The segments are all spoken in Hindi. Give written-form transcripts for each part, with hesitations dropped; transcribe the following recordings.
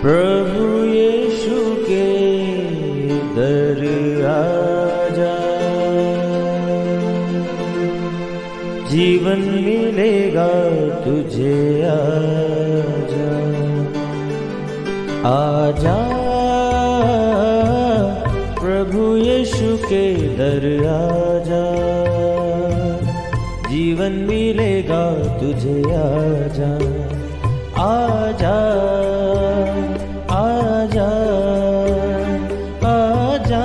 प्रभु यीशु के दर आजा, जीवन मिलेगा तुझे। आजा आजा प्रभु यीशु के दर आजा, जीवन मिलेगा तुझे। आजा आजा आजा आजा।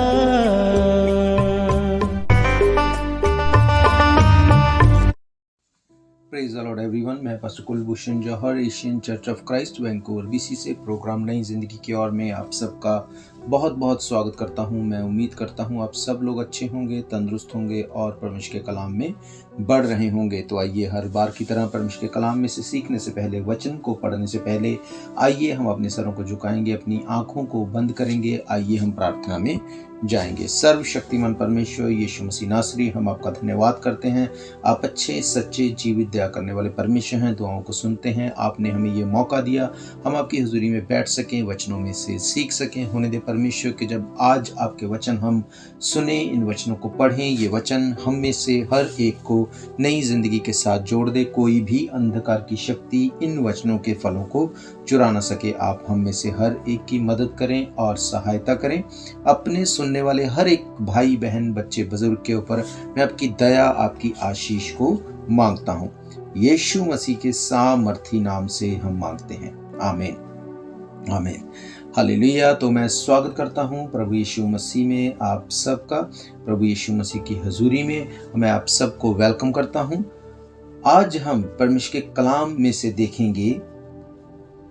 Praise the lord everyone. मैं pastor Kulbhushan Johar, Asian church of Christ Vancouver BC से प्रोग्राम नई जिंदगी की ओर में आप सबका बहुत बहुत स्वागत करता हूं। मैं उम्मीद करता हूं आप सब लोग अच्छे होंगे, तंदुरुस्त होंगे और परमेश्वर के कलाम में बढ़ रहे होंगे। तो आइए, हर बार की तरह परमेश्वर के कलाम में से सीखने से पहले, वचन को पढ़ने से पहले, आइए हम अपने सरों को झुकाएंगे, अपनी आंखों को बंद करेंगे। आइए हम प्रार्थना में जाएंगे। सर्वशक्तिमान परमेश्वर यीशु मसीह नासरी, हम आपका धन्यवाद करते हैं। आप अच्छे, सच्चे, जीवित, दया करने वाले परमेश्वर हैं। दुआओं को सुनते हैं। आपने हमें ये मौका दिया हम आपकी हुजूरी में बैठ सकें, वचनों में से सीख सकें। होने दे परमेश्वर कि जब आज आपके वचन हम सुने, इन वचनों को पढ़ें, ये वचन हम में से हर एक को नई जिंदगी के साथ जोड़ दे। कोई भी अंधकार की शक्ति इन वचनों के फलों को चुरा न सके। आप हम में से हर एक की मदद करें और सहायता करें। अपने सुनने वाले हर एक भाई बहन, बच्चे, बुजुर्ग के ऊपर मैं आपकी दया, आपकी आशीष को मांगता हूँ। यीशु मसीह के सामर्थी नाम से हम मांगते हैं, आमीन आमीन, हालेलुया। तो मैं स्वागत करता हूँ प्रभु यीशु मसीह में आप सबका। प्रभु यीशु मसीह की हजूरी में मैं आप सबको वेलकम करता हूँ। आज हम परमेश्वर के कलाम में से देखेंगे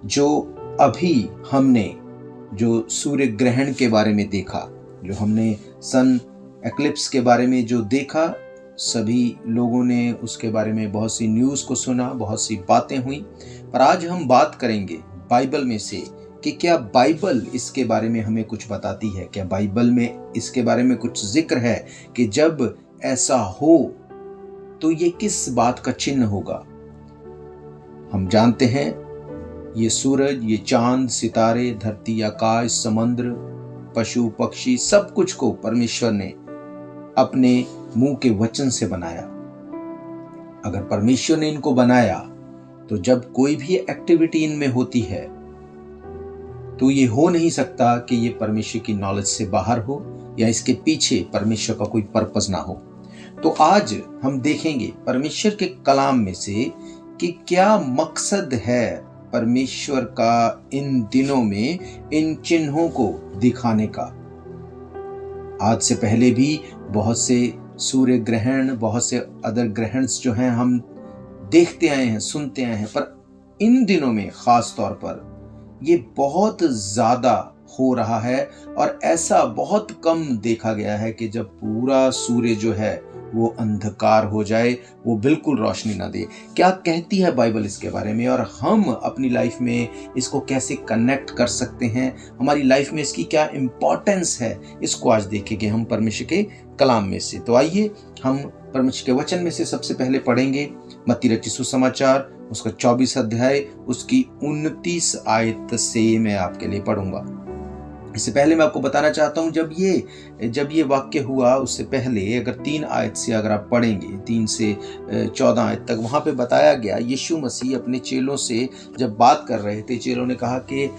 जो अभी हमने जो सूर्य ग्रहण के बारे में देखा, जो हमने सन एक्लिप्स के बारे में जो देखा। सभी लोगों ने उसके बारे में बहुत सी न्यूज़ को सुना, बहुत सी बातें हुई। पर आज हम बात करेंगे बाइबल में से कि क्या बाइबल इसके बारे में हमें कुछ बताती है। क्या बाइबल में इसके बारे में कुछ जिक्र है कि जब ऐसा हो तो ये किस बात का चिन्ह होगा। हम जानते हैं ये सूरज, ये चांद, सितारे, धरती, आकाश, समुद्र, पशु, पक्षी, सब कुछ को परमेश्वर ने अपने मुंह के वचन से बनाया। अगर परमेश्वर ने इनको बनाया तो जब कोई भी एक्टिविटी इनमें होती है तो ये हो नहीं सकता कि ये परमेश्वर की नॉलेज से बाहर हो या इसके पीछे परमेश्वर का कोई पर्पस ना हो। तो आज हम देखेंगे परमेश्वर के कलाम में से कि क्या मकसद है परमेश्वर का इन दिनों में इन चिन्हों को दिखाने का। आज से पहले भी बहुत से सूर्य ग्रहण, बहुत से अदर ग्रहण्स जो हैं हम देखते आए हैं, सुनते आए हैं, पर इन दिनों में खास तौर पर ये बहुत ज्यादा हो रहा है और ऐसा बहुत कम देखा गया है कि जब पूरा सूर्य जो है वो अंधकार हो जाए, वो बिल्कुल रोशनी ना दे। क्या कहती है बाइबल इसके बारे में और हम अपनी लाइफ में इसको कैसे कनेक्ट कर सकते हैं, हमारी लाइफ में इसकी क्या इंपॉर्टेंस है, इसको आज देखेंगे हम परमेश्वर के कलाम में से। तो आइए हम परमेश्वर के वचन में से सबसे पहले पढ़ेंगे मत्ती रचित सुसमाचार, उसका 24 अध्याय, उसकी 29 आयत से मैं आपके लिए पढ़ूंगा। इससे पहले मैं आपको बताना चाहता हूं, जब ये वाक्य हुआ उससे पहले अगर 3 आयत से अगर आप पढ़ेंगे, 3 से 14 आयत तक, वहां पे बताया गया यीशु मसीह अपने चेलों से जब बात कर रहे थे। चेलों ने कहा कि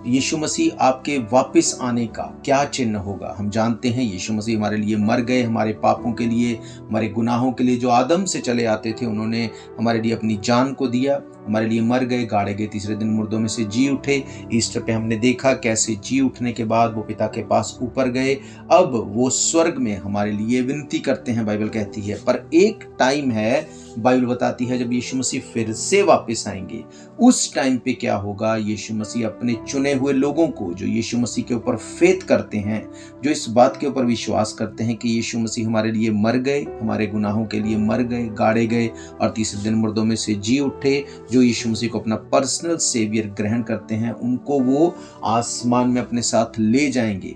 यीशु मसीह आपके वापस आने का क्या चिन्ह होगा। हम जानते हैं यीशु मसीह हमारे लिए मर गए, हमारे पापों के लिए, हमारे गुनाहों के लिए। जो आदम से चले आते थे उन्होंने हमारे लिए अपनी जान को दिया, हमारे लिए मर गए, गाड़े गए, तीसरे दिन मुर्दों में से जी उठे। ईस्टर पे हमने देखा कैसे जी उठने के बाद वो पिता के पास ऊपर गए। अब वो स्वर्ग में हमारे लिए विनती करते हैं, बाइबल कहती है। पर एक टाइम है, बाइबल बताती है, जब यीशु मसीह फिर से वापस आएंगे। उस टाइम पे क्या होगा, यीशु मसीह अपने चुने हुए लोगों को, जो यीशु मसीह के ऊपर फेथ करते हैं, जो इस बात के ऊपर विश्वास करते हैं कि यीशु मसीह हमारे लिए मर गए, हमारे गुनाहों के लिए मर गए, गाड़े गए और तीसरे दिन मुर्दों में से जी उठे, जो यीशु मसीह को अपना पर्सनल सेवियर ग्रहण करते हैं, उनको वो आसमान में अपने साथ ले जाएंगे।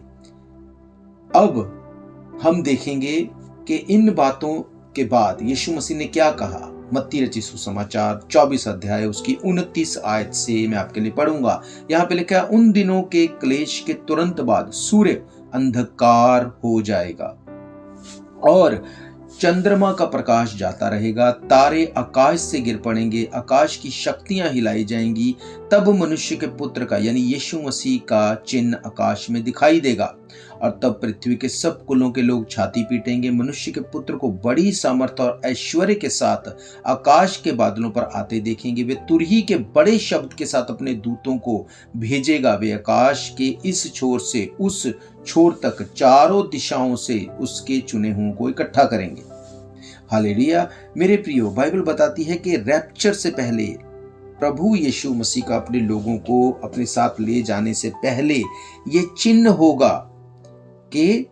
अब हम देखेंगे कि इन बातों के बाद यीशु मसीह ने क्या कहा। मत्ती रचित सुसमाचार 24 अध्याय उसकी 29 आयत से मैं आपके लिए पढ़ूंगा। यहाँ पे लिखा है, उन दिनों के क्लेश के तुरंत बाद सूर्य अंधकार हो जाएगा और चंद्रमा का प्रकाश जाता रहेगा, तारे आकाश से गिर पड़ेंगे, आकाश की शक्तियां हिलाई जाएंगी। तब मनुष्य के पुत्र का यानी यीशु मसीह का चिन्ह आकाश में दिखाई देगा और तब पृथ्वी के सब कुलों के लोग छाती पीटेंगे। मनुष्य के पुत्र को बड़ी सामर्थ और ऐश्वर्य के साथ आकाश के बादलों पर आते देखेंगे। वे तुरही के बड़े शब्द के साथ अपने दूतों को भेजेगा। वे आकाश के इस छोर से उस छोर तक चारों दिशाओं से उसके चुने हुओं को इकट्ठा करेंगे। हालेलुया। मेरे प्रियो, बाइबल बताती है कि रैप्चर से पहले प्रभु यीशु मसीह का अपने लोगों को अपने साथ ले जाने से पहले ये चिन्ह होगा कि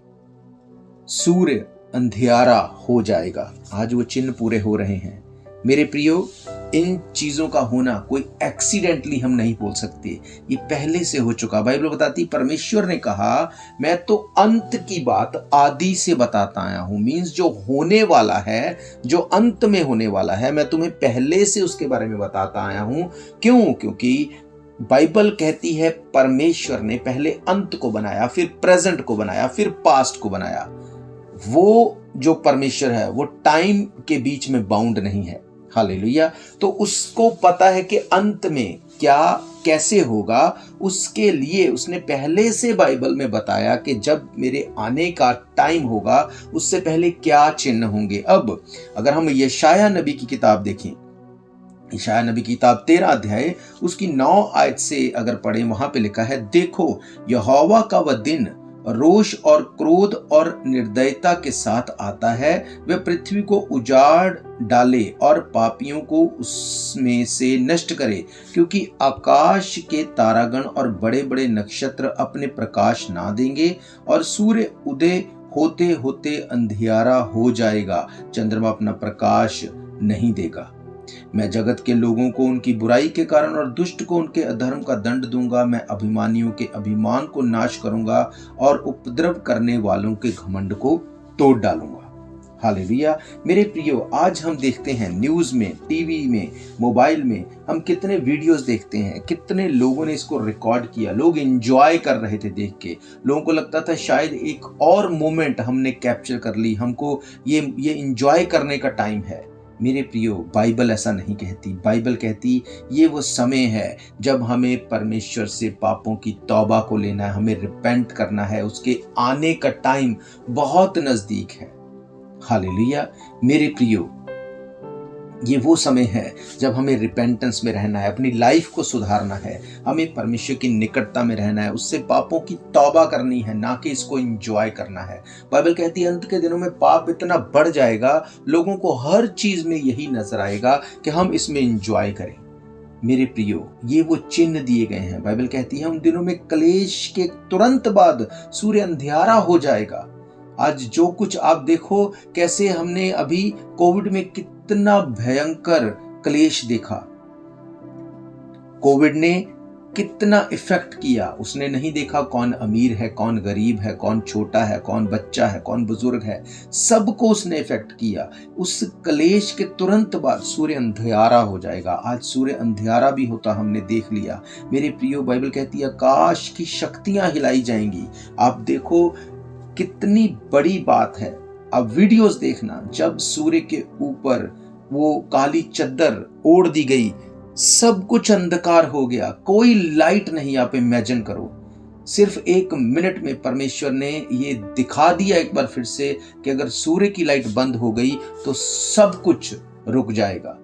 सूर्य अंधियारा हो जाएगा। आज वो चिन्ह पूरे हो रहे हैं। मेरे प्रियो, इन चीजों का होना कोई एक्सीडेंटली हम नहीं बोल सकते, ये पहले से हो चुका। बाइबल बताती, परमेश्वर ने कहा, मैं तो अंत की बात आदि से बताता आया हूं। मींस जो होने वाला है, जो अंत में होने वाला है, मैं तुम्हें पहले से उसके बारे में बताता आया हूं। क्यों? क्योंकि बाइबल कहती है परमेश्वर ने पहले अंत को बनाया, फिर प्रेजेंट को बनाया, फिर पास्ट को बनाया। वो जो परमेश्वर है वो टाइम के बीच में बाउंड नहीं है। हालेलुया। तो उसको पता है कि अंत में क्या कैसे होगा, उसके लिए उसने पहले से बाइबल में बताया कि जब मेरे आने का टाइम होगा उससे पहले क्या चिन्ह होंगे। अब अगर हम यशाया नबी की किताब देखें, यशाया नबी की किताब 13 अध्याय उसकी 9 आयत से अगर पढ़ें, वहां पे लिखा है, देखो यहोवा का वह दिन रोष और क्रोध और निर्दयता के साथ आता है। वह पृथ्वी को उजाड़ डाले और पापियों को उसमें से नष्ट करे, क्योंकि आकाश के तारागण और बड़े बड़े नक्षत्र अपने प्रकाश ना देंगे और सूर्य उदय होते होते अंधियारा हो जाएगा, चंद्रमा अपना प्रकाश नहीं देगा। मैं जगत के लोगों को उनकी बुराई के कारण और दुष्ट को उनके अधर्म का दंड दूंगा। मैं अभिमानियों के अभिमान को नाश करूंगा और उपद्रव करने वालों के घमंड को तोड़ डालूंगा। हालेलुया। मेरे प्रियो, आज हम देखते हैं न्यूज में, टीवी में, मोबाइल में, हम कितने वीडियोस देखते हैं, कितने लोगों ने इसको रिकॉर्ड किया। लोग एंजॉय कर रहे थे देख के। लोगों को लगता था शायद एक और मोमेंट हमने कैप्चर कर ली, हमको ये एंजॉय करने का टाइम है। मेरे प्रियो, बाइबल ऐसा नहीं कहती। बाइबल कहती ये वो समय है जब हमें परमेश्वर से पापों की तौबा को लेना है, हमें रिपेंट करना है। उसके आने का टाइम बहुत नजदीक है। हालेलुया। मेरे प्रियो, ये वो समय है जब हमें रिपेंटेंस में रहना है, अपनी लाइफ को सुधारना है, हमें परमेश्वर की निकटता में रहना है, उससे पापों की तौबा करनी है, ना कि इसको एंजॉय करना है। बाइबल कहती है अंत के दिनों में पाप इतना बढ़ जाएगा, लोगों को हर चीज में यही नजर आएगा कि हम इसमें एंजॉय करें। मेरे प्रियो, ये वो चिन्ह दिए गए हैं। बाइबल कहती है उन दिनों में क्लेश के तुरंत बाद सूर्य अंधियारा हो जाएगा। आज जो कुछ आप देखो, कैसे हमने अभी कोविड में कितना भयंकर क्लेश देखा। कोविड ने कितना इफेक्ट किया। उसने नहीं देखा कौन अमीर है, कौन गरीब है, कौन छोटा है, कौन बच्चा है, कौन बुजुर्ग है, सबको उसने इफेक्ट किया। उस क्लेश के तुरंत बाद सूर्य अंधियारा हो जाएगा। आज सूर्य अंधियारा भी होता हमने देख लिया। मेरे प्रियो, बाइबल कहती है आकाश की शक्तियां हिलाई जाएंगी। आप देखो कितनी बड़ी बात है। अब वीडियोस देखना, जब सूर्य के ऊपर वो काली चद्दर ओढ़ दी गई, सब कुछ अंधकार हो गया, कोई लाइट नहीं। आप इमेजिन करो, सिर्फ 1 मिनट में परमेश्वर ने ये दिखा दिया एक बार फिर से कि अगर सूर्य की लाइट बंद हो गई तो सब कुछ रुक जाएगा।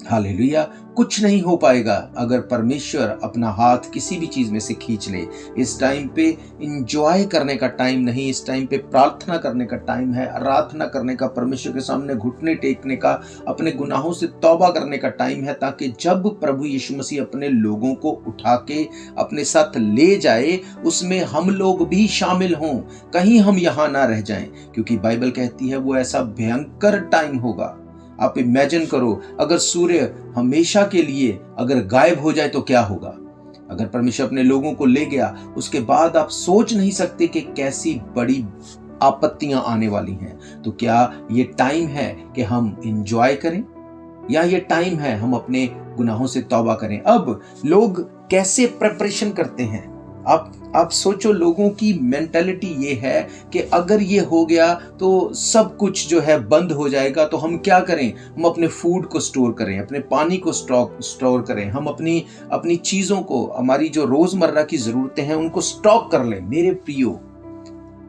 हालेलुया। कुछ नहीं हो पाएगा अगर परमेश्वर अपना हाथ किसी भी चीज में से खींच ले। इस टाइम पे एंजॉय करने का टाइम नहीं, इस टाइम पे प्रार्थना करने का टाइम है, आराधना करने का, परमेश्वर के सामने घुटने टेकने का, अपने गुनाहों से तौबा करने का टाइम है, ताकि जब प्रभु यीशु मसीह अपने लोगों को उठा के अपने साथ ले जाए, उसमें हम लोग भी शामिल हों, कहीं हम यहाँ ना रह जाएं। क्योंकि बाइबल कहती है वो ऐसा भयंकर टाइम होगा। आप इमेजिन करो, अगर सूर्य हमेशा के लिए अगर गायब हो जाए तो क्या होगा। अगर परमेश्वर अपने लोगों को ले गया, उसके बाद आप सोच नहीं सकते कि कैसी बड़ी आपत्तियां आने वाली हैं। तो क्या ये टाइम है कि हम एंजॉय करें, या ये टाइम है हम अपने गुनाहों से तौबा करें। अब लोग कैसे प्रिपरेशन करते हैं, आप सोचो, लोगों की मेंटालिटी ये है कि अगर ये हो गया तो सब कुछ जो है बंद हो जाएगा, तो हम क्या करें, हम अपने फूड को स्टोर करें, अपने पानी को स्टोर करें, हम अपनी चीज़ों को, हमारी जो रोज़मर्रा की ज़रूरतें हैं उनको स्टॉक कर लें। मेरे प्रियो,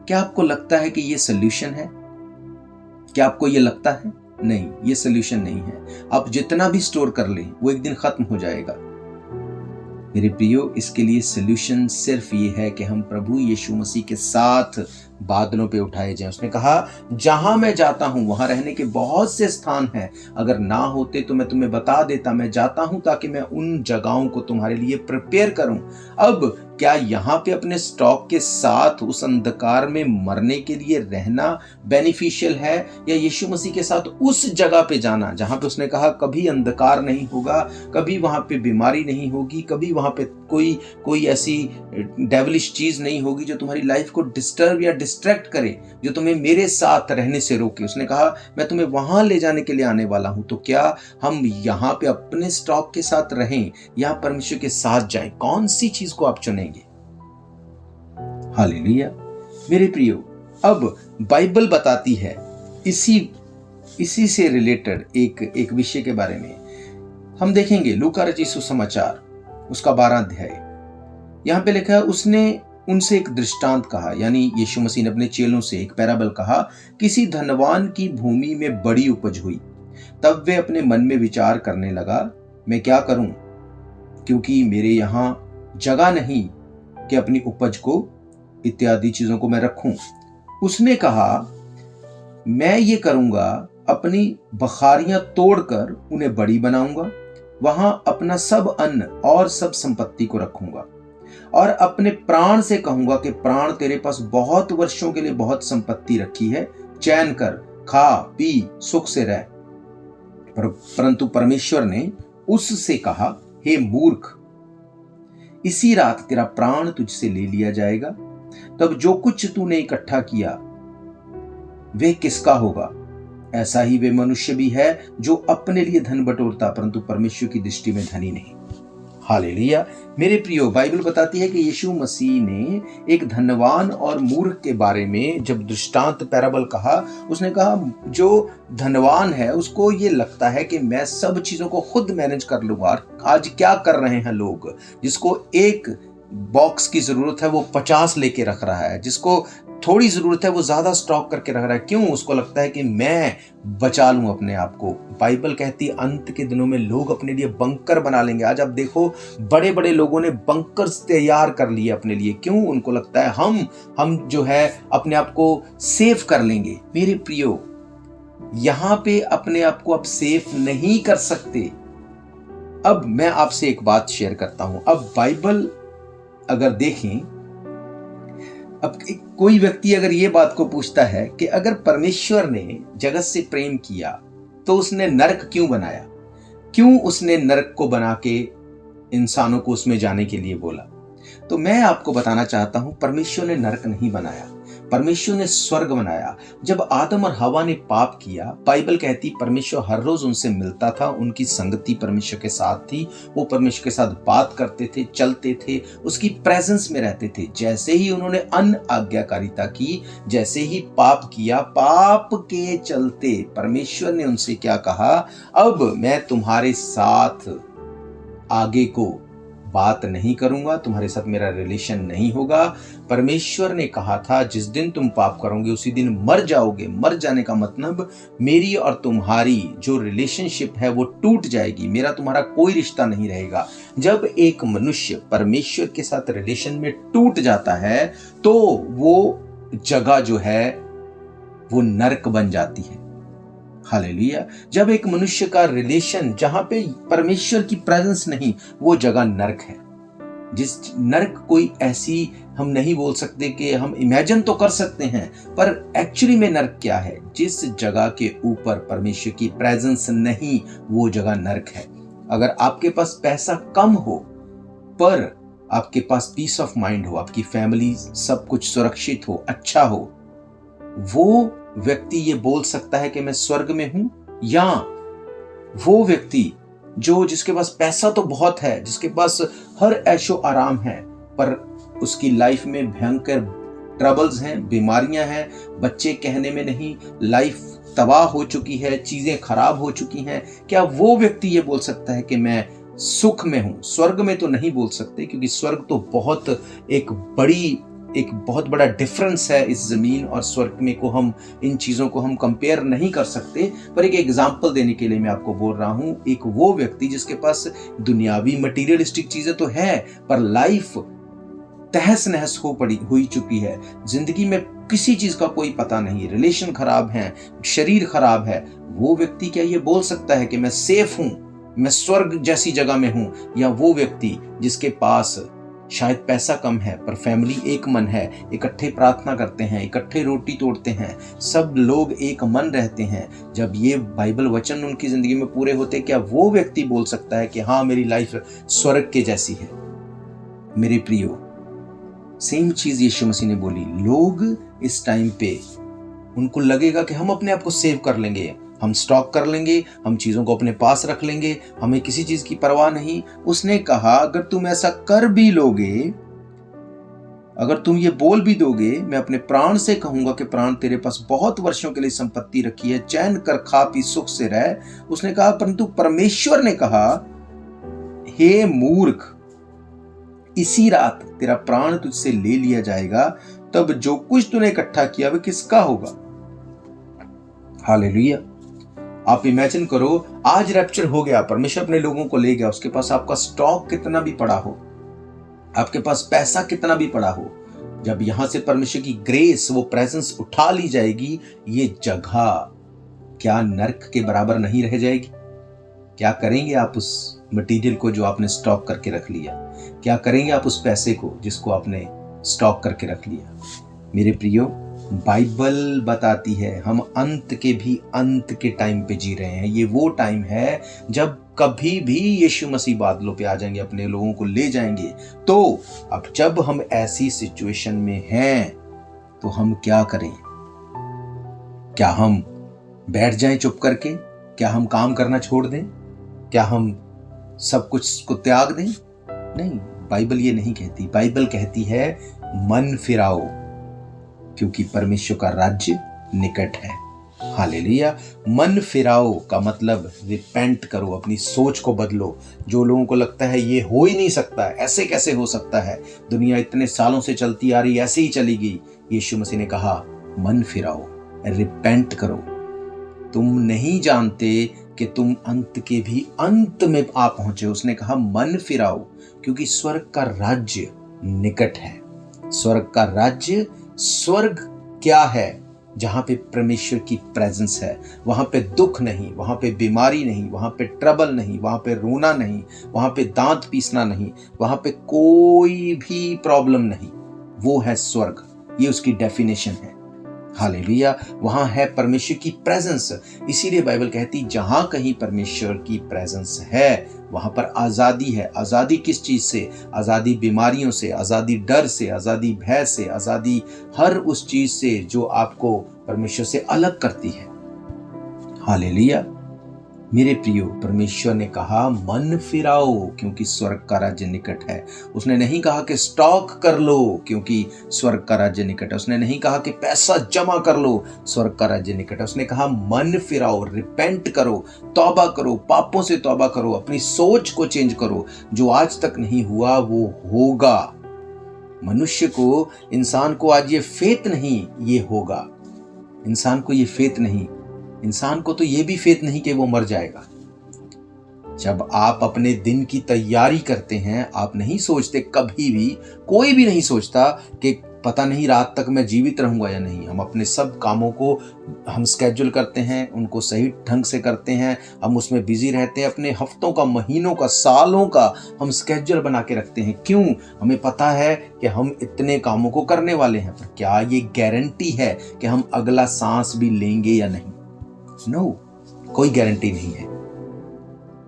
क्या आपको लगता है कि ये सोल्यूशन है? क्या आपको ये लगता है? नहीं, ये सोल्यूशन नहीं है। आप जितना भी स्टोर कर लें वो एक दिन खत्म हो जाएगा। मेरे प्रियो, इसके लिए सोल्यूशन सिर्फ ये है कि हम प्रभु यीशु मसीह के साथ बादलों पे उठाए जाएं। उसने कहा, जहां मैं जाता हूं वहां रहने के बहुत से स्थान हैं, अगर ना होते तो मैं तुम्हें बता देता। मैं जाता हूं ताकि मैं उन जगहों को तुम्हारे लिए प्रिपेयर करूं। अब क्या यहाँ पे अपने स्टॉक के साथ उस अंधकार में मरने के लिए रहना बेनिफिशियल है, या यीशु मसीह के साथ उस जगह पे जाना जहां पे उसने कहा कभी अंधकार नहीं होगा, कभी वहां पे बीमारी नहीं होगी, कभी वहां पे कोई ऐसी डेविलिश चीज नहीं होगी जो तुम्हारी लाइफ को डिस्टर्ब या डिस्ट्रैक्ट करे, जो तुम्हें मेरे साथ रहने से रोके। उसने कहा मैं तुम्हें वहां ले जाने के लिए आने वाला हूं। तो क्या हम यहाँ पे अपने स्टॉक के साथ रहें या परमेश्वर के साथ जाएं? कौन सी चीज को आप चुनेंगे? हालेलुया। मेरे प्रियो, अब बाइबल बताती है इसी से रिलेटेड एक विषय के बारे में। हम देखेंगे लूका रचित सुसमाचार उसका 12 अध्याय। यहां पे लिखा है, उसने उनसे एक दृष्टांत कहा, यानी यीशु मसीह ने अपने चेलों से एक पैराबल कहा। किसी धनवान की भूमि में बड़ी उपज हुई। तब वे अपने मन में विचार करने लगा, मैं क्या करूं, क्योंकि मेरे यहां जगह नहीं कि अपनी उपज को, इत्यादि चीजों को मैं रखूं। उसने कहा, मैं ये करूंगा, अपनी बखारियां तोड़कर उन्हें बड़ी बनाऊंगा, वहां अपना सब अन्न और सब संपत्ति को रखूंगा, और अपने प्राण से कहूंगा कि प्राण, तेरे पास बहुत वर्षों के लिए बहुत संपत्ति रखी है, चैन कर, खा पी, सुख से रह। परंतु परमेश्वर ने उससे कहा, हे मूर्ख, इसी रात तेरा प्राण तुझसे ले लिया जाएगा। तब जो कुछ तूने इकट्ठा किया वे किसका होगा? ऐसा ही वे मनुष्य भी है जो अपने लिए धन बटोरता परंतु परमेश्वर की दृष्टि में धनी नहीं। हालेलुया। मेरे प्रियो, बाइबल बताती है कि यीशु मसीह ने एक धनवान और मूर्ख के बारे में जब दृष्टांत पैराबल कहा, उसने कहा जो धनवान है उसको ये लगता है कि मैं सब चीजों को खुद मैनेज कर लूंगा। आज क्या कर रहे हैं लोग, जिसको एक बॉक्स की जरूरत है वो 50 लेके रख रहा है, जिसको थोड़ी जरूरत है वो ज्यादा स्टॉक करके रख रहा है। क्यों? उसको लगता है कि मैं बचा लूं अपने आप को। बाइबल कहती है अंत के दिनों में लोग अपने लिए बंकर बना लेंगे। आज आप देखो, बड़े बड़े लोगों ने बंकर्स तैयार कर लिए अपने लिए। क्यों? उनको लगता है हम जो है अपने आप को सेफ कर लेंगे। मेरे प्रियो, यहां पे अपने आप को आप सेफ नहीं कर सकते। अब मैं आपसे एक बात शेयर करता हूं। अब बाइबल अगर देखें, अब कोई व्यक्ति अगर ये बात को पूछता है कि अगर परमेश्वर ने जगत से प्रेम किया तो उसने नरक क्यों बनाया? क्यों उसने नरक को बना के इंसानों को उसमें जाने के लिए बोला? तो मैं आपको बताना चाहता हूं, परमेश्वर ने नरक नहीं बनाया, परमेश्वर ने स्वर्ग बनाया। जब आदम और हवा ने पाप किया, बाइबल कहती परमेश्वर हर रोज उनसे मिलता था, उनकी संगति परमेश्वर के साथ थी, वो परमेश्वर के साथ बात करते थे, चलते थे, उसकी प्रेजेंस में रहते थे। जैसे ही उन्होंने अनआज्ञाकारिता की, जैसे ही पाप किया, पाप के चलते परमेश्वर ने उनसे क्या कहा, अब मैं तुम्हारे साथ आगे को बात नहीं करूंगा, तुम्हारे साथ मेरा रिलेशन नहीं होगा। परमेश्वर ने कहा था जिस दिन तुम पाप करोगे उसी दिन मर जाओगे। मर जाने का मतलब मेरी और तुम्हारी जो रिलेशनशिप है वो टूट जाएगी, मेरा तुम्हारा कोई रिश्ता नहीं रहेगा। जब एक मनुष्य परमेश्वर के साथ रिलेशन में टूट जाता है तो वो जगह जो है वो नरक बन जाती है। हालेलुया। जब एक मनुष्य का रिलेशन जहां पे परमेश्वर की प्रेजेंस नहीं, वो जगह नरक है। जिस नरक कोई ऐसी हम नहीं बोल सकते कि हम इमेजिन तो कर सकते हैं, पर एक्चुअली में नरक क्या है? जिस जगह के ऊपर परमेश्वर की प्रेजेंस नहीं, वो जगह नरक है। अगर आपके पास पैसा कम हो पर आपके पास पीस ऑफ माइंड हो, आपकी फैमिली सब कुछ सुरक्षित हो, अच्छा हो, वो व्यक्ति ये बोल सकता है कि मैं स्वर्ग में हूं, या वो व्यक्ति जिसके पास पैसा तो बहुत है, जिसके पास हर ऐशो आराम है, पर उसकी लाइफ में भयंकर ट्रबल्स हैं, बीमारियां हैं, बच्चे कहने में नहीं, लाइफ तबाह हो चुकी है, चीजें खराब हो चुकी हैं, क्या वो व्यक्ति ये बोल सकता है कि मैं सुख में हूं? स्वर्ग में तो नहीं बोल सकते, क्योंकि स्वर्ग तो एक बहुत बड़ा डिफरेंस है। इस जमीन और स्वर्ग में इन चीजों को हम कंपेयर नहीं कर सकते। पर एक एग्जांपल देने के लिए मैं आपको बोल रहा हूं, एक वो व्यक्ति जिसके पास दुनियावी मटीरियलिस्टिक चीजें तो है, पर लाइफ तहस नहस हुई चुकी है, जिंदगी में किसी चीज का कोई पता नहीं, रिलेशन खराब है, शरीर खराब है, वो व्यक्ति क्या ये बोल सकता है कि मैं सेफ हूं, मैं स्वर्ग जैसी जगह में हूं? या वो व्यक्ति जिसके पास शायद पैसा कम है, पर फैमिली एक मन है, इकट्ठे प्रार्थना करते हैं, इकट्ठे रोटी तोड़ते हैं, सब लोग एक मन रहते हैं, जब ये बाइबल वचन उनकी जिंदगी में पूरे होते, क्या वो व्यक्ति बोल सकता है कि हाँ, मेरी लाइफ स्वर्ग के जैसी है? मेरे प्रियो, सेम चीज यीशु मसीह ने बोली। लोग इस टाइम पे उनको लगेगा कि हम अपने आप को सेव कर लेंगे, हम स्टॉक कर लेंगे, हम चीजों को अपने पास रख लेंगे, हमें किसी चीज की परवाह नहीं। उसने कहा, अगर तुम ऐसा कर भी लोगे, अगर तुम ये बोल भी दोगे, मैं अपने प्राण से कहूंगा कि प्राण, तेरे पास बहुत वर्षों के लिए संपत्ति रखी है, चैन कर खा पी सुख से रह। उसने कहा, परंतु परमेश्वर ने कहा, हे मूर्ख, इसी रात तेरा प्राण तुझसे ले लिया जाएगा, तब जो कुछ तूने इकट्ठा किया वह किसका होगा? हालेलुया। आप इमेजिन करो, आज रैप्चर हो गया, परमेश्वर अपने लोगों को ले गया, उसके पास आपका स्टॉक कितना भी पड़ा हो, आपके पास पैसा कितना भी पड़ा हो, जब यहां से परमेश्वर की ग्रेस, वो प्रेजेंस उठा ली जाएगी, ये जगह क्या नर्क के बराबर नहीं रह जाएगी? क्या करेंगे आप उस मटेरियल को जो आपने स्टॉक करके रख लिया? क्या करेंगे आप उस पैसे को जिसको आपने स्टॉक करके रख लिया? मेरे प्रियो, बाइबल बताती है हम अंत के टाइम पे जी रहे हैं। ये वो टाइम है जब कभी भी यीशु मसीह बादलों पे आ जाएंगे, अपने लोगों को ले जाएंगे। तो अब जब हम ऐसी सिचुएशन में हैं, तो हम क्या करें? क्या हम बैठ जाएं चुप करके? क्या हम काम करना छोड़ दें? क्या हम सब कुछ को त्याग दें? नहीं, बाइबल ये नहीं कहती। बाइबल कहती है, मन फिराओ, क्योंकि परमेश्वर का राज्य निकट है। हालेलुया। मन फिराओ का मतलब रिपेंट करो, अपनी सोच को बदलो। जो लोगों को लगता है ये हो ही नहीं सकता, ऐसे कैसे हो सकता है, दुनिया इतने सालों से चलती आ रही, ऐसे ही चलेगी, यीशु मसीह ने कहा, मन फिराओ, रिपेंट करो। तुम नहीं जानते कि तुम अंत के भी अंत में आ पहुंचे। उसने कहा, मन फिराओ, क्योंकि स्वर्ग का राज्य निकट है। स्वर्ग का राज्य, स्वर्ग क्या है? जहां पे परमेश्वर की प्रेजेंस है, वहां पे दुख नहीं, वहां पे बीमारी नहीं, वहां पे ट्रबल नहीं, वहां पे रोना नहीं, वहां पे दांत पीसना नहीं, वहां पे कोई भी प्रॉब्लम नहीं। वो है स्वर्ग, ये उसकी डेफिनेशन है। हालेलुया। वहां है परमेश्वर की प्रेजेंस। इसीलिए बाइबल कहती, जहां कहीं परमेश्वर की प्रेजेंस है वहां पर आजादी है। आजादी किस चीज से? आजादी बीमारियों से, आजादी डर से, आजादी भय से, आजादी हर उस चीज से जो आपको परमेश्वर से अलग करती है। हालेलुया। मेरे प्रियो, परमेश्वर ने कहा, मन फिराओ, क्योंकि स्वर्ग का राज्य निकट है। उसने नहीं कहा कि स्टॉक कर लो, क्योंकि स्वर्ग का राज्य निकट है। उसने नहीं कहा कि पैसा जमा कर लो, स्वर्ग का राज्य निकट है। उसने कहा, मन फिराओ, रिपेंट करो, तौबा करो, पापों से तौबा करो, अपनी सोच को चेंज करो। जो आज तक नहीं हुआ वो होगा। मनुष्य को, इंसान को आज ये फेथ नहीं, ये होगा। इंसान को ये फेथ नहीं, इंसान को तो ये भी फेथ नहीं कि वो मर जाएगा। जब आप अपने दिन की तैयारी करते हैं, आप नहीं सोचते कभी भी, कोई भी नहीं सोचता कि पता नहीं रात तक मैं जीवित रहूंगा या नहीं। हम अपने सब कामों को हम स्केड्यूल करते हैं, उनको सही ढंग से करते हैं, हम उसमें बिजी रहते हैं। अपने हफ्तों का, महीनों का, सालों का हम स्केड्यूल बना के रखते हैं। क्यों? हमें पता है कि हम इतने कामों को करने वाले हैं। पर क्या ये गारंटी है कि हम अगला सांस भी लेंगे या नहीं? नो, कोई गारंटी नहीं है।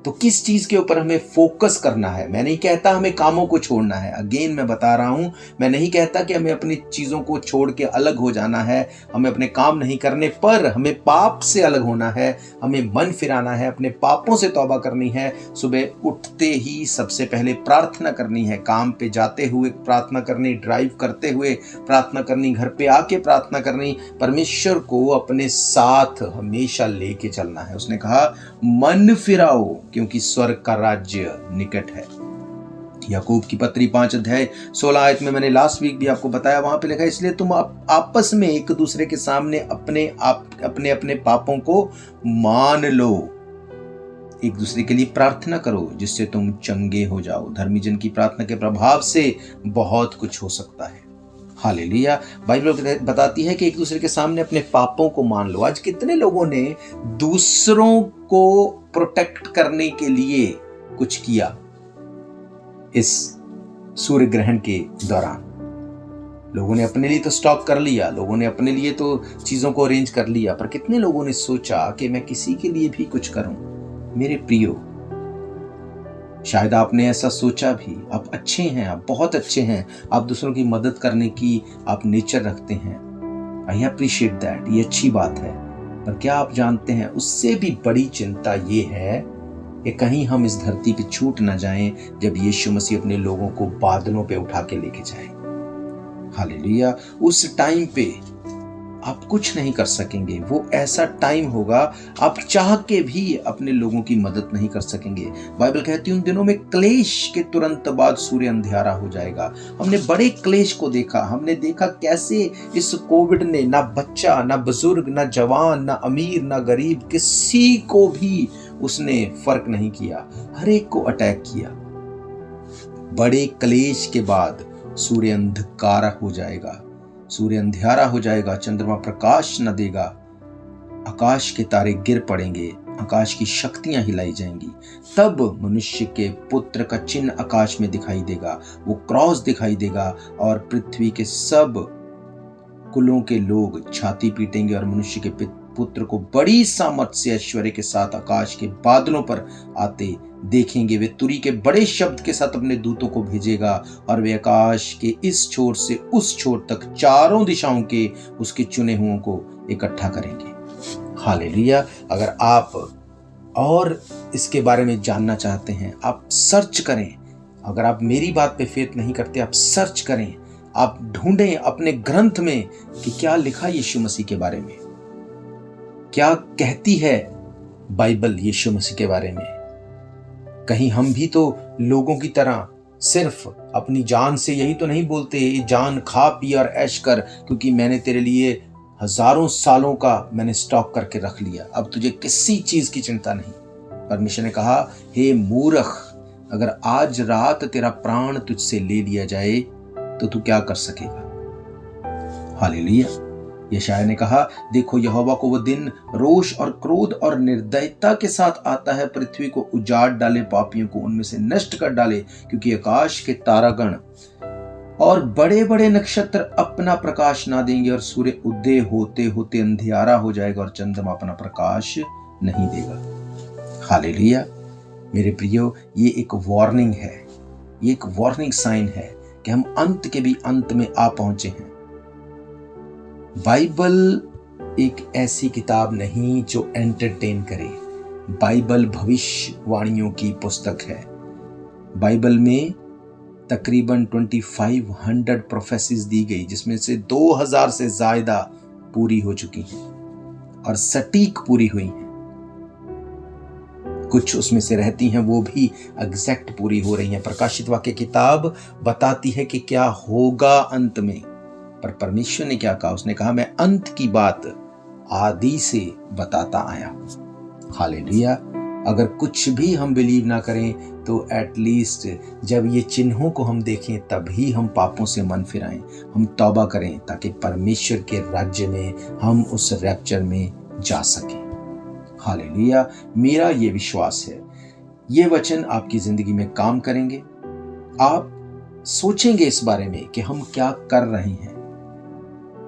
तो किस चीज के ऊपर हमें फोकस करना है। मैं नहीं कहता हमें कामों को छोड़ना है, अगेन मैं बता रहा हूं, मैं नहीं कहता कि हमें अपनी चीजों को छोड़ के अलग हो जाना है, हमें अपने काम नहीं करने, पर हमें पाप से अलग होना है, हमें मन फिराना है, अपने पापों से तौबा करनी है। सुबह उठते ही सबसे पहले प्रार्थना करनी है, काम पे जाते हुए प्रार्थना करनी, ड्राइव करते हुए प्रार्थना करनी, घर पे आके प्रार्थना करनी, परमेश्वर को अपने साथ हमेशा लेके चलना है। उसने कहा मन फिराओ क्योंकि स्वर्ग का राज्य निकट है। याकूब की पत्री 5 अध्याय 16 आयत में मैंने लास्ट वीक भी आपको बताया, वहां पे लिखा है इसलिए तुम आपस में एक दूसरे के सामने अपने अपने पापों को मान लो, एक दूसरे के लिए प्रार्थना करो जिससे तुम चंगे हो जाओ। धर्मी जन की प्रार्थना के प्रभाव से बहुत कुछ हो सकता है। हालेलुया। बाइबल बताती है कि एक दूसरे के सामने अपने पापों को मान लो। आज कितने लोगों ने दूसरों को प्रोटेक्ट करने के लिए कुछ किया इस सूर्य ग्रहण के दौरान। लोगों ने अपने लिए तो स्टॉक कर लिया, लोगों ने अपने लिए तो चीजों को अरेंज कर लिया, पर कितने लोगों ने सोचा कि मैं किसी के लिए भी कुछ करूं। मेरे प्रियो, शायद आपने ऐसा सोचा भी, आप अच्छे हैं, आप बहुत अच्छे हैं, आप दूसरों की मदद करने की आप नेचर रखते हैं, आई अप्रिशिएट दैट, ये अच्छी बात है। पर क्या आप जानते हैं उससे भी बड़ी चिंता ये है कि कहीं हम इस धरती पे छूट ना जाएं जब यीशु मसीह अपने लोगों को बादलों पे उठा के लेके जाए। हालेलुया। उस टाइम पे आप कुछ नहीं कर सकेंगे, वो ऐसा टाइम होगा आप चाह के भी अपने लोगों की मदद नहीं कर सकेंगे। बाइबल कहती है उन दिनों में क्लेश के तुरंत बाद सूर्य अंधियारा हो जाएगा। हमने बड़े क्लेश को देखा, हमने देखा कैसे इस कोविड ने ना बच्चा, ना बुजुर्ग, ना जवान, ना अमीर, ना गरीब, किसी को भी उसने फर्क नहीं किया, हर एक को अटैक किया। बड़े क्लेश के बाद सूर्य अंधकारा हो जाएगा, सूर्य अंधियारा हो जाएगा, चंद्रमा प्रकाश न देगा, आकाश के तारे गिर पड़ेंगे, आकाश की शक्तियां हिलाई जाएंगी। तब मनुष्य के पुत्र का चिन्ह आकाश में दिखाई देगा, वो क्रॉस दिखाई देगा, और पृथ्वी के सब कुलों के लोग छाती पीटेंगे और मनुष्य के पुत्र को बड़ी सामर्थ्य से ऐश्वर्य के साथ आकाश के बादलों पर आते देखेंगे। वे तुरी के बड़े शब्द के साथ अपने दूतों को भेजेगा और वे आकाश के इस छोर से उस छोर तक चारों दिशाओं के उसके चुने हुओं को इकट्ठा करेंगे। हालेलुया। अगर आप और इसके बारे में जानना चाहते हैं, आप सर्च करें। अगर आप मेरी बात पे फेथ नहीं करते, आप सर्च करें, आप ढूंढें अपने ग्रंथ में कि क्या लिखा यीशु मसीह के बारे में, क्या कहती है बाइबल यीशु मसीह के बारे में। कहीं हम भी तो लोगों की तरह सिर्फ अपनी जान से यही तो नहीं बोलते, जान खा पी और ऐश कर, क्योंकि मैंने तेरे लिए हजारों सालों का मैंने स्टॉक करके रख लिया, अब तुझे किसी चीज की चिंता नहीं। परमेश्वर ने कहा, हे मूर्ख, अगर आज रात तेरा प्राण तुझसे ले लिया जाए तो तू क्या कर सकेगा। हालेलुया। यशायाह ने कहा, देखो यहोवा को वो दिन रोष और क्रोध और निर्दयता के साथ आता है, पृथ्वी को उजाड़ डाले, पापियों को उनमें से नष्ट कर डाले, क्योंकि आकाश के तारागण और बड़े बड़े नक्षत्र अपना प्रकाश ना देंगे, और सूर्य उदय होते होते अंधियारा हो जाएगा, और चंद्रमा अपना प्रकाश नहीं देगा। हालेलुया। मेरे प्रियो, ये एक वार्निंग है, ये एक वार्निंग साइन है कि हम अंत के भी अंत में आ पहुंचे हैं। बाइबल एक ऐसी किताब नहीं जो एंटरटेन करे। बाइबल भविष्यवाणियों की पुस्तक है। बाइबल में तकरीबन 2500 प्रोफेसीज दी गई, जिसमें से 2000 से ज्यादा पूरी हो चुकी हैं और सटीक पूरी हुई हैं। कुछ उसमें से रहती हैं, वो भी एग्जैक्ट पूरी हो रही हैं। प्रकाशित वाक्य किताब बताती है कि क्या होगा अंत में, पर परमेश्वर ने क्या कहा, उसने कहा, मैं अंत की बात आदि से बताता आया हूं। हालेलुया। अगर कुछ भी हम बिलीव ना करें तो एटलीस्ट जब ये चिन्हों को हम देखें तभी हम पापों से मन फिराएं, हम तौबा करें, ताकि परमेश्वर के राज्य में हम उस रैप्चर में जा सकें। हालेलुया। मेरा ये विश्वास है ये वचन आपकी जिंदगी में काम करेंगे। आप सोचेंगे इस बारे में कि हम क्या कर रहे हैं,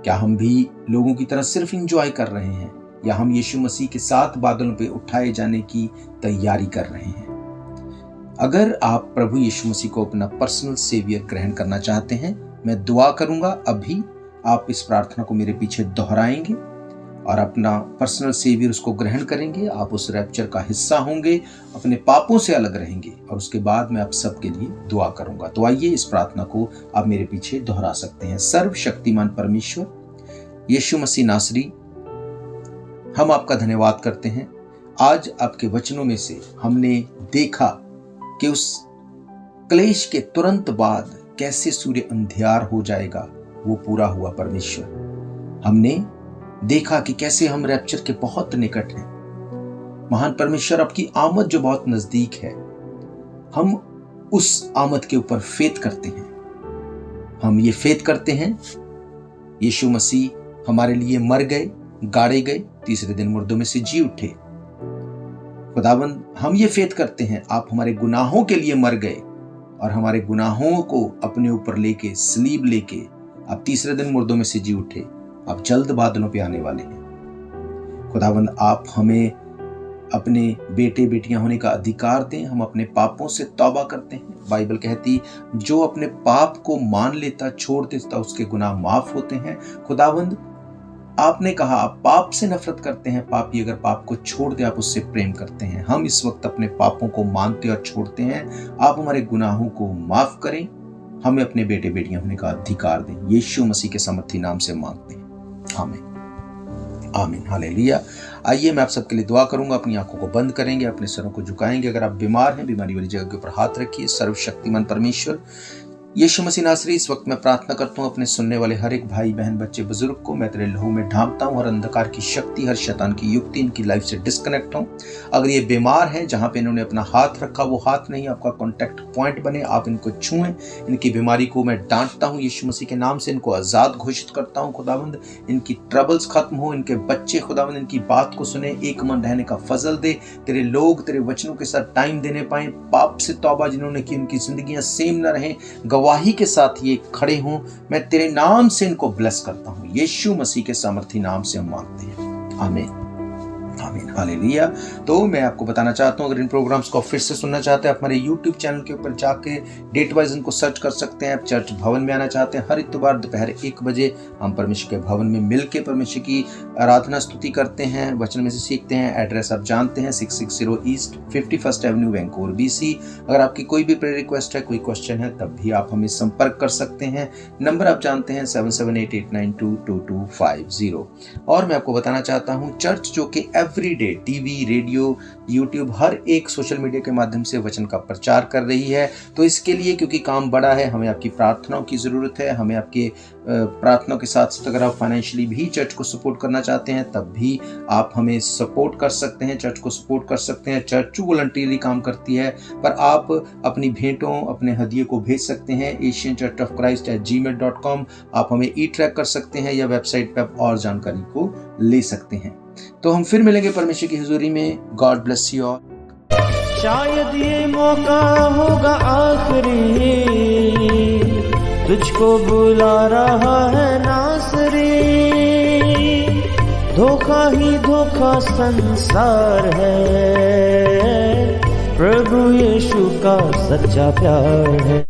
क्या हम भी लोगों की तरह सिर्फ एंजॉय कर रहे हैं, या हम यीशु मसीह के साथ बादलों पे उठाए जाने की तैयारी कर रहे हैं। अगर आप प्रभु यीशु मसीह को अपना पर्सनल सेवियर ग्रहण करना चाहते हैं, मैं दुआ करूंगा, अभी आप इस प्रार्थना को मेरे पीछे दोहराएंगे और अपना पर्सनल सेवियर उसको ग्रहण करेंगे। आप उस रैप्चर का हिस्सा होंगे, अपने पापों से अलग रहेंगे और उसके बाद मैं आप सबके लिए दुआ करूंगा। तो आइए इस प्रार्थना को आप मेरे पीछे दोहरा सकते हैं। सर्वशक्तिमान परमेश्वर यीशु मसीह नासरी, हम आपका धन्यवाद करते हैं। आज आपके वचनों में से हमने देखा कि उस क्लेश के तुरंत बाद कैसे सूर्य अंधियार हो जाएगा, वो पूरा हुआ परमेश्वर। हमने देखा कि कैसे हम रैप्चर के बहुत निकट हैं। महान परमेश्वर, आपकी आमद जो बहुत नजदीक है, हम उस आमद के ऊपर फेथ करते हैं। हम ये फेथ करते हैं यीशु मसीह हमारे लिए मर गए, गाड़े गए, तीसरे दिन मुर्दों में से जी उठे। खुदावंद, हम ये फेथ करते हैं आप हमारे गुनाहों के लिए मर गए और हमारे गुनाहों को अपने ऊपर लेके, सलीब लेके आप तीसरे दिन मुर्दों में से जी उठे। आप जल्द बादलों पे आने वाले हैं। खुदावंद, आप हमें अपने बेटे बेटियां होने का अधिकार दें। हम अपने पापों से तौबा करते हैं। बाइबल कहती, जो अपने पाप को मान लेता, छोड़ देता, उसके गुनाह माफ होते हैं। खुदावंद, आपने कहा आप पाप से नफरत करते हैं, पापी अगर पाप को छोड़ दे आप उससे प्रेम करते हैं। हम इस वक्त अपने पापों को मानते और छोड़ते हैं। आप हमारे गुनाहों को माफ करें, हमें अपने बेटे बेटियां होने का अधिकार दें। यीशु मसीह के सामर्थी नाम से मांगते हैं, आमीन, आमीन, हालेलुया। आइए मैं आप सबके लिए दुआ करूंगा। अपनी आंखों को बंद करेंगे, अपने सरों को झुकाएंगे। अगर आप बीमार हैं, बीमारी वाली जगह के ऊपर हाथ रखिए। सर्वशक्तिमान परमेश्वर यीशु मसीह नासरी, इस वक्त मैं प्रार्थना करता हूँ अपने सुनने वाले हर एक भाई बहन, बच्चे, बुजुर्ग को मैं तेरे लहू में ढांपता हूँ। हर अंधकार की शक्ति, हर शैतान की युक्ति इनकी लाइफ से डिस्कनेक्ट हो। अगर ये बीमार है, जहाँ पे इन्होंने अपना हाथ रखा वो हाथ नहीं आपका कॉन्टैक्ट पॉइंट बने, आप इनको छुएं। इनकी बीमारी को मैं डांटता हूँ यीशु मसीह के नाम से, इनको आजाद घोषित करता हूँ। खुदावंद, इनकी ट्रबल्स खत्म हो, इनके बच्चे खुदावंद इनकी बात को सुने, एक मन रहने का फजल दे। तेरे लोग तेरे वचनों के साथ टाइम देने पाए। पाप से तौबा जिन्होंने की, उनकी जिंदगियां सेम न रहें, गवाही के साथ ये खड़े हों। मैं तेरे नाम से इनको ब्लेस करता हूं। यीशु मसीह के सामर्थी नाम से हम मांगते हैं, आमीन, आमीन, हालेलुया। तो मैं आपको बताना चाहता हूं, अगर इन प्रोग्राम्स को फिर से सुनना चाहते हैं, आप हमारे YouTube चैनल के ऊपर जाके डेट वाइज इनको सर्च कर सकते हैं। आप चर्च भवन में आना चाहते हैं, हर इतवार दोपहर 1 बजे हम परमेश्वर के भवन में मिलकर परमेश्वर की आराधना स्तुति करते हैं, वचन में से सीखते हैं। एड्रेस आप जानते हैं, 660 east 51st Avenue, Vancouver, BC। अगर आपकी कोई भी प्रेयर रिक्वेस्ट है, कोई क्वेश्चन है, तब भी आप हमें संपर्क कर सकते हैं। नंबर आप जानते हैं 7788922250। और मैं आपको बताना चाहता हूँ, चर्च जो कि every day TV, radio, YouTube, हर एक सोशल मीडिया के माध्यम से वचन का प्रचार कर रही है। तो इसके लिए, क्योंकि काम बड़ा है, हमें आपकी प्रार्थनाओं की जरूरत है। हमें आपके प्रार्थनाओं के साथ साथ अगर आप फाइनेंशियली भी चर्च को सपोर्ट करना चाहते हैं, तब भी आप हमें सपोर्ट कर सकते हैं, चर्च को सपोर्ट कर सकते हैं। चर्च वॉलंटियरली काम करती है, पर आप अपनी भेंटों, अपने हदिये को भेज सकते हैं asianchurchofchrist@gmail.com। आप हमें e-track कर सकते हैं या वेबसाइट पर और जानकारी को ले सकते हैं। तो हम फिर मिलेंगे परमेश्वर की हुजूरी में। God bless you all. शायद ये मौका होगा आखिरी, तुझको बुला रहा है नासरी। धोखा ही धोखा संसार है, प्रभु यीशु का सच्चा प्यार है।